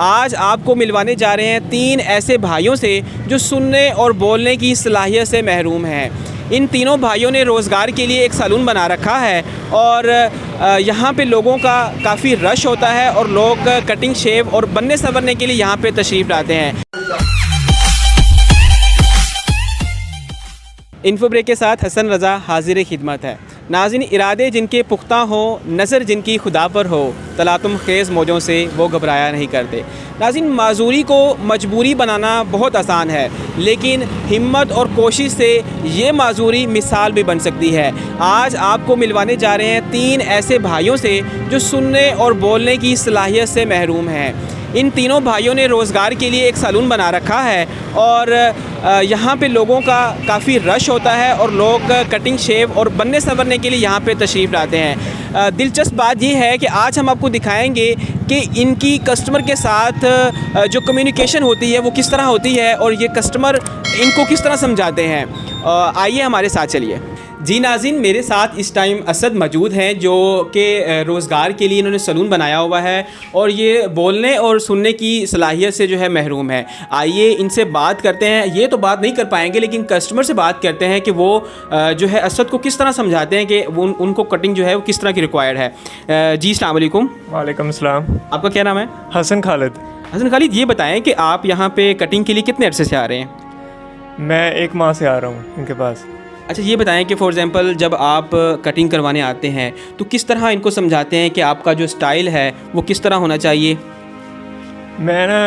आज आपको मिलवाने जा रहे हैं तीन ऐसे भाइयों से जो सुनने और बोलने की सलाहियत से महरूम हैं। इन तीनों भाइयों ने रोज़गार के लिए एक सैलून बना रखा है और यहाँ पे लोगों का काफ़ी रश होता है और लोग कटिंग शेव और बनने संवरने के लिए यहाँ पे तशरीफ़ लाते हैं। इन्फो ब्रेक के साथ हसन रज़ा हाजिर खिदमत है। नाज़रीन, इरादे जिनके पुख्ता हो, नज़र जिनकी खुदा पर हो, तलातुम खेज़ मौजों से वो घबराया नहीं करते। नाज़रीन, माजूरी को मजबूरी बनाना बहुत आसान है, लेकिन हिम्मत और कोशिश से ये माजूरी मिसाल भी बन सकती है। आज आपको मिलवाने जा रहे हैं तीन ऐसे भाइयों से जो सुनने और बोलने की सलाहियत से महरूम हैं। इन तीनों भाइयों ने रोज़गार के लिए एक सैलून बना रखा है और यहाँ पे लोगों का काफ़ी रश होता है और लोग कटिंग शेव और बनने संवरने के लिए यहाँ पे तशरीफ़ लाते हैं। दिलचस्प बात ये है कि आज हम आपको दिखाएंगे कि इनकी कस्टमर के साथ जो कम्युनिकेशन होती है वो किस तरह होती है और ये कस्टमर इनको किस तरह समझाते हैं। आइए हमारे साथ चलिए। जी नाज़रीन, मेरे साथ इस टाइम असद मौजूद हैं जो कि रोज़गार के लिए इन्होंने सैलून बनाया हुआ है और ये बोलने और सुनने की सलाहियत से जो है महरूम है। आइए इनसे बात करते हैं। ये तो बात नहीं कर पाएंगे, लेकिन कस्टमर से बात करते हैं कि वो जो है असद को किस तरह समझाते हैं कि वो उनको कटिंग जो है वो किस तरह की रिक्वायर्ड है। जी अस्सलाम वालेकुम। वालेकुम सलाम। आपका क्या नाम है? हसन खालिद। हसन खालिद, ये बताएँ कि आप यहाँ पर कटिंग के लिए कितने अरसे से आ रहे हैं? मैं 1 माह से आ रहा हूँ इनके पास। अच्छा, ये बताएं कि फॉर एग्ज़ाम्पल जब आप कटिंग करवाने आते हैं तो किस तरह इनको समझाते हैं कि आपका जो स्टाइल है वो किस तरह होना चाहिए? मैं ना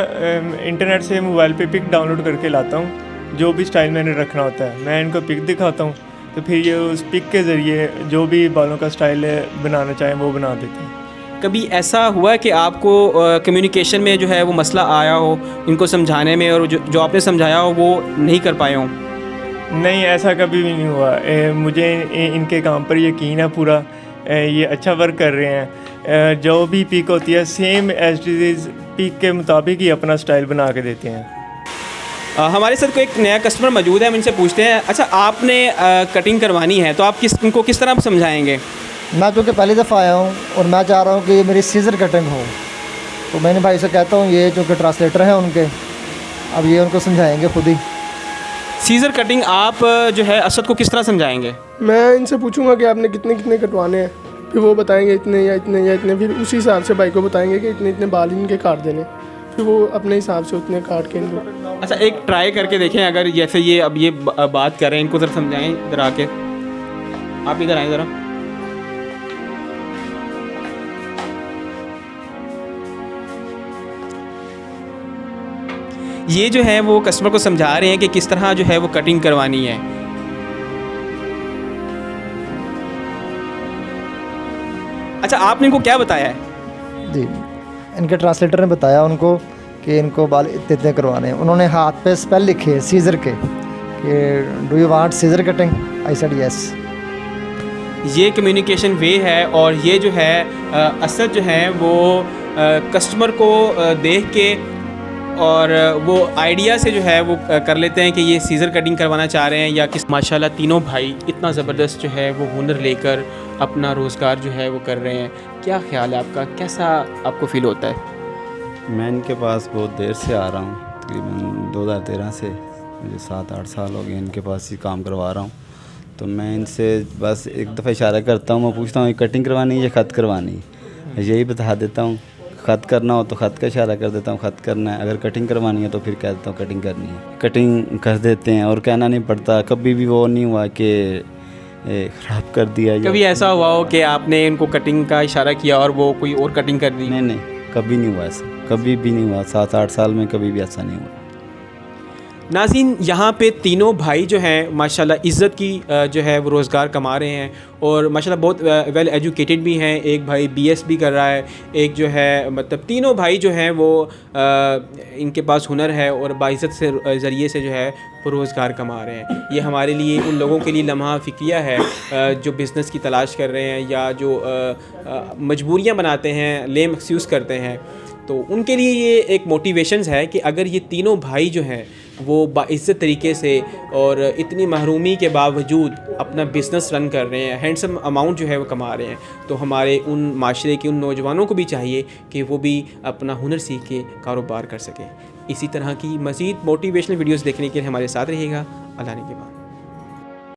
इंटरनेट से मोबाइल पे पिक डाउनलोड करके लाता हूँ, जो भी स्टाइल मैंने रखना होता है मैं इनको पिक दिखाता हूँ, तो फिर ये उस पिक के ज़रिए जो भी बालों का स्टाइल बनाना चाहें वो बना देते हैं। कभी ऐसा हुआ कि आपको कम्युनिकेशन में जो है वो मसला आया हो इनको समझाने में और जो आपने समझाया हो वो नहीं कर पाए हों? नहीं, ऐसा कभी भी नहीं हुआ। मुझे इनके काम पर यकीन है पूरा। ये अच्छा वर्क कर रहे हैं। जो भी पिक होती है same as it is pic के मुताबिक ही अपना स्टाइल बना के देते हैं। हमारे साथ कोई एक नया कस्टमर मौजूद है, हम इनसे पूछते हैं। अच्छा, आपने कटिंग करवानी है तो आप इनको किस तरह समझाएंगे? मैं क्योंकि पहली दफ़ा आया हूँ और मैं चाह रहा हूँ कि ये मेरी सीज़र कटिंग हो, तो मैंने भाई से कहता हूँ, ये जो कि ट्रांसलेटर हैं उनके, अब ये उनको समझाएंगे खुद ही। सीज़र कटिंग आप जो है असद को किस तरह समझाएंगे? मैं इनसे पूछूंगा कि आपने कितने कितने कटवाने हैं, फिर वो बताएंगे इतने या इतने या इतने, फिर उसी हिसाब से भाई को बताएंगे कि इतने इतने बाल इनके काट देने, फिर वो अपने हिसाब से उतने काट के इनको। अच्छा, एक ट्राई करके देखें। अगर जैसे ये अब ये बात कर रहे हैं, इनको ज़रा समझाएं। इधर आके आप इधर आएँ ज़रा। ये जो है वो कस्टमर को समझा रहे हैं कि किस तरह जो है वो कटिंग करवानी है। अच्छा, आपने इनको क्या बताया है? जी, इनके ट्रांसलेटर ने बताया उनको कि इनको बाल इतने इतने करवाने हैं। उन्होंने हाथ पे स्पेल लिखे सीज़र के कि do you want scissor cutting? I said yes. ये कम्युनिकेशन वे है और ये जो है असद जो है वो कस्टमर को देख के और वो आइडिया से जो है वो कर लेते हैं कि ये सीज़र कटिंग करवाना चाह रहे हैं या किस। माशाल्लाह तीनों भाई इतना ज़बरदस्त जो है वो हुनर लेकर अपना रोज़गार जो है वो कर रहे हैं। क्या ख्याल है आपका, कैसा आपको फ़ील होता है? मैं इनके पास बहुत देर से आ रहा हूँ, तकरीबन 2013 से मुझे 7-8 साल हो गए इनके पास ही काम करवा रहा हूँ। तो मैं इनसे बस एक दफ़ा इशारा करता हूँ, मैं पूछता हूँ ये कटिंग करवानी है या ख़त करवानी है, यही बता देता हूँ। ख़त करना हो तो ख़त का इशारा कर देता हूँ ख़त करना है, अगर कटिंग करवानी है तो फिर कह देता हूँ कटिंग करनी है। कटिंग कर देते हैं और कहना नहीं पड़ता। कभी भी वो नहीं हुआ कि ख़राब कर दिया। कभी ऐसा हुआ हो कि आपने इनको कटिंग का इशारा किया और वो कोई और कटिंग कर दी? नहीं, कभी नहीं हुआ ऐसा, कभी भी नहीं हुआ। 7-8 साल में कभी भी ऐसा नहीं हुआ। नाज़रीन, यहाँ पे तीनों भाई जो हैं माशाल्लाह इज़्ज़त की जो है वो रोज़गार कमा रहे हैं और माशाल्लाह बहुत वेल एजुकेटेड भी हैं। एक भाई BS भी कर रहा है, एक जो है मतलब तीनों भाई जो हैं वो इनके पास हुनर है और बाइज़्ज़त से ज़रिए से जो है वो रोज़गार कमा रहे हैं। ये हमारे लिए, उन लोगों के लिए लम्हा फ़िक्रिया है जो बिज़नेस की तलाश कर रहे हैं या जो मजबूरियाँ बनाते हैं, लेम महसूस करते हैं, तो उनके लिए ये एक मोटिवेशंस है कि अगर ये तीनों भाई जो हैं वो बाइज़्ज़त तरीके से और इतनी महरूमी के बावजूद अपना बिज़नेस रन कर रहे हैं, हैंडसम अमाउंट जो है वो कमा रहे हैं, तो हमारे उन माशरे के उन नौजवानों को भी चाहिए कि वो भी अपना हुनर सीख के कारोबार कर सकें। इसी तरह की मज़ीद मोटिवेशनल वीडियोज़ देखने के लिए हमारे साथ रहिएगा। अल्लाह ने के बाद।